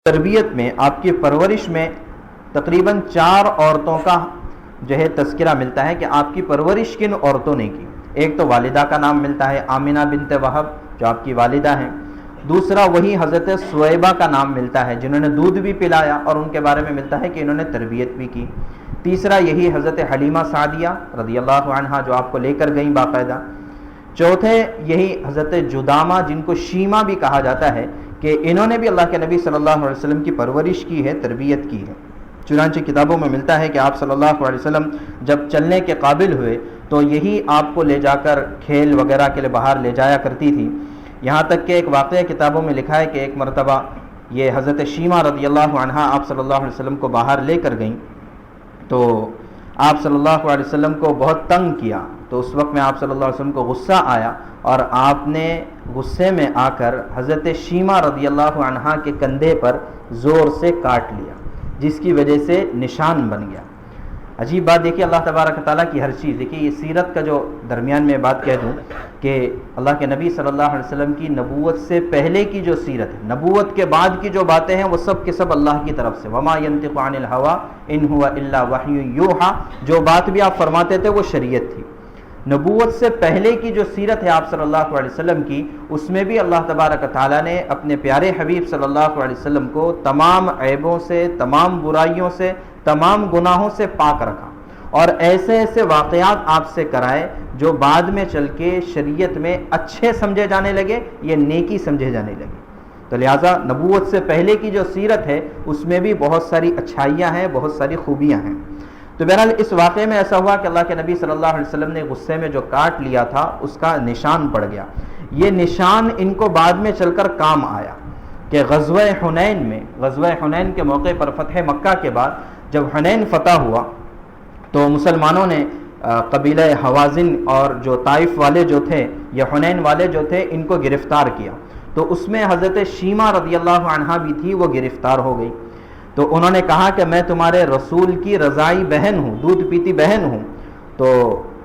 تربیت میں، آپ کی پرورش میں تقریباً 4 عورتوں کا جو ہے تذکرہ ملتا ہے کہ آپ کی پرورش کن عورتوں نے کی۔ ایک تو والدہ کا نام ملتا ہے آمنہ بنت وہب جو آپ کی والدہ ہیں، دوسرا وہی حضرت سویبہ کا نام ملتا ہے جنہوں نے دودھ بھی پلایا اور ان کے بارے میں ملتا ہے کہ انہوں نے تربیت بھی کی۔ تیسرا یہی حضرت حلیمہ سعدیہ رضی اللہ عنہا جو آپ کو لے کر گئیں باقاعدہ۔ چوتھے یہی حضرت جدامہ جن کو شیمہ بھی کہا جاتا ہے کہ انہوں نے بھی اللہ کے نبی صلی اللہ علیہ وسلم کی پرورش کی ہے، تربیت کی ہے۔ چنانچہ کتابوں میں ملتا ہے کہ آپ صلی اللہ علیہ وسلم جب چلنے کے قابل ہوئے تو یہی آپ کو لے جا کر کھیل وغیرہ کے لیے باہر لے جایا کرتی تھی۔ یہاں تک کہ ایک واقعہ کتابوں میں لکھا ہے کہ ایک مرتبہ یہ حضرت شیمہ رضی اللہ عنہا آپ صلی اللہ علیہ وسلم کو باہر لے کر گئیں تو آپ صلی اللہ علیہ وسلم کو بہت تنگ کیا، تو اس وقت میں آپ صلی اللہ علیہ وسلم کو غصہ آیا اور آپ نے غصے میں آ کر حضرت شیمہ رضی اللہ عنہا کے کندھے پر زور سے کاٹ لیا، جس کی وجہ سے نشان بن گیا۔ عجیب بات دیکھیے اللہ تبارک و تعالیٰ کی ہر چیز، دیکھیے یہ سیرت کا جو درمیان میں بات کہہ دوں کہ اللہ کے نبی صلی اللہ علیہ وسلم کی نبوت سے پہلے کی جو سیرت ہے، نبوت کے بعد کی جو باتیں ہیں وہ سب کے سب اللہ کی طرف سے، وما ينطق عن الهوى ان هو الا وحی یوحى، جو بات بھی آپ فرماتے تھے وہ شریعت تھی۔ نبوت سے پہلے کی جو سیرت ہے آپ صلی اللہ علیہ وسلم کی، اس میں بھی اللہ تبارک و تعالیٰ نے اپنے پیارے حبیب صلی اللہ علیہ وسلم کو تمام عیبوں سے، تمام برائیوں سے، تمام گناہوں سے پاک رکھا اور ایسے ایسے واقعات آپ سے کرائے جو بعد میں چل کے شریعت میں اچھے سمجھے جانے لگے، یہ نیکی سمجھے جانے لگے۔ تو لہٰذا نبوت سے پہلے کی جو سیرت ہے اس میں بھی بہت ساری اچھائیاں ہیں، بہت ساری خوبیاں ہیں۔ تو بہرحال اس واقعے میں ایسا ہوا کہ اللہ کے نبی صلی اللہ علیہ وسلم نے غصے میں جو کاٹ لیا تھا اس کا نشان پڑ گیا۔ یہ نشان ان کو بعد میں چل کر کام آیا کہ غزوہ حنین میں، غزوہ حنین کے موقع پر فتح مکہ کے بعد جب حنین فتح ہوا تو مسلمانوں نے قبیلہ حوازن اور جو طائف والے جو تھے یا حنین والے جو تھے ان کو گرفتار کیا، تو اس میں حضرت شیمہ رضی اللہ عنہا بھی تھی، وہ گرفتار ہو گئی۔ تو انہوں نے کہا کہ میں تمہارے رسول کی رضائی بہن ہوں، دودھ پیتی بہن ہوں۔ تو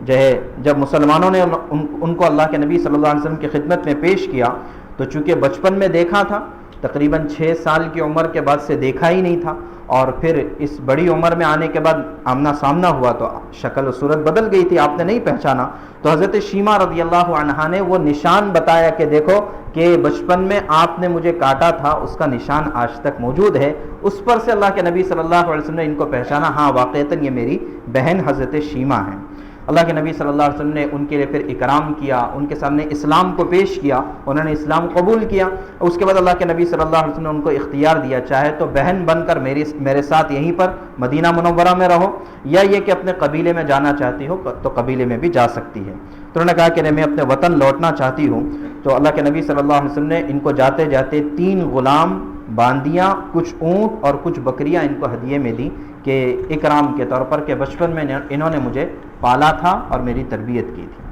جو ہے جب مسلمانوں نے ان کو اللہ کے نبی صلی اللہ علیہ وسلم کی خدمت میں پیش کیا تو چونکہ بچپن میں دیکھا تھا، تقریباً 6 سال کی عمر کے بعد سے دیکھا ہی نہیں تھا، اور پھر اس بڑی عمر میں آنے کے بعد آمنا سامنا ہوا تو شکل و صورت بدل گئی تھی، آپ نے نہیں پہچانا۔ تو حضرت شیمہ رضی اللہ عنہا نے وہ نشان بتایا کہ دیکھو کہ بچپن میں آپ نے مجھے کاٹا تھا، اس کا نشان آج تک موجود ہے۔ اس پر سے اللہ کے نبی صلی اللہ علیہ وسلم نے ان کو پہچانا، ہاں واقعتاً یہ میری بہن حضرت شیمہ ہیں۔ اللہ کے نبی صلی اللہ علیہ وسلم نے ان کے لیے پھر اکرام کیا، ان کے سامنے اسلام کو پیش کیا، انہوں نے اسلام قبول کیا۔ اس کے بعد اللہ کے نبی صلی اللہ علیہ وسلم نے ان کو اختیار دیا، چاہے تو بہن بن کر میرے ساتھ یہیں پر مدینہ منورہ میں رہو، یا یہ کہ اپنے قبیلے میں جانا چاہتی ہو تو قبیلے میں بھی جا سکتی ہے۔ تو انہوں نے کہا کہ میں اپنے وطن لوٹنا چاہتی ہوں۔ تو اللہ کے نبی صلی اللہ علیہ وسلم نے ان کو جاتے جاتے 3 غلام، باندیاں، کچھ اونٹ اور کچھ بکریاں ان کو ہدیے میں دی کہ اکرام کے طور پر کہ بچپن میں انہوں نے مجھے پالا تھا اور میری تربیت کی تھی۔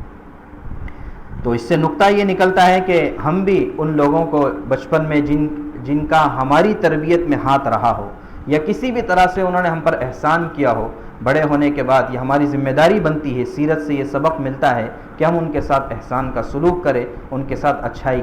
تو اس سے نقطہ یہ نکلتا ہے کہ ہم بھی ان لوگوں کو بچپن میں جن کا ہماری تربیت میں ہاتھ رہا ہو یا کسی بھی طرح سے انہوں نے ہم پر احسان کیا ہو، بڑے ہونے کے بعد یہ ہماری ذمہ داری بنتی ہے، سیرت سے یہ سبق ملتا ہے کہ ہم ان کے ساتھ احسان کا سلوک کریں، ان کے ساتھ اچھائی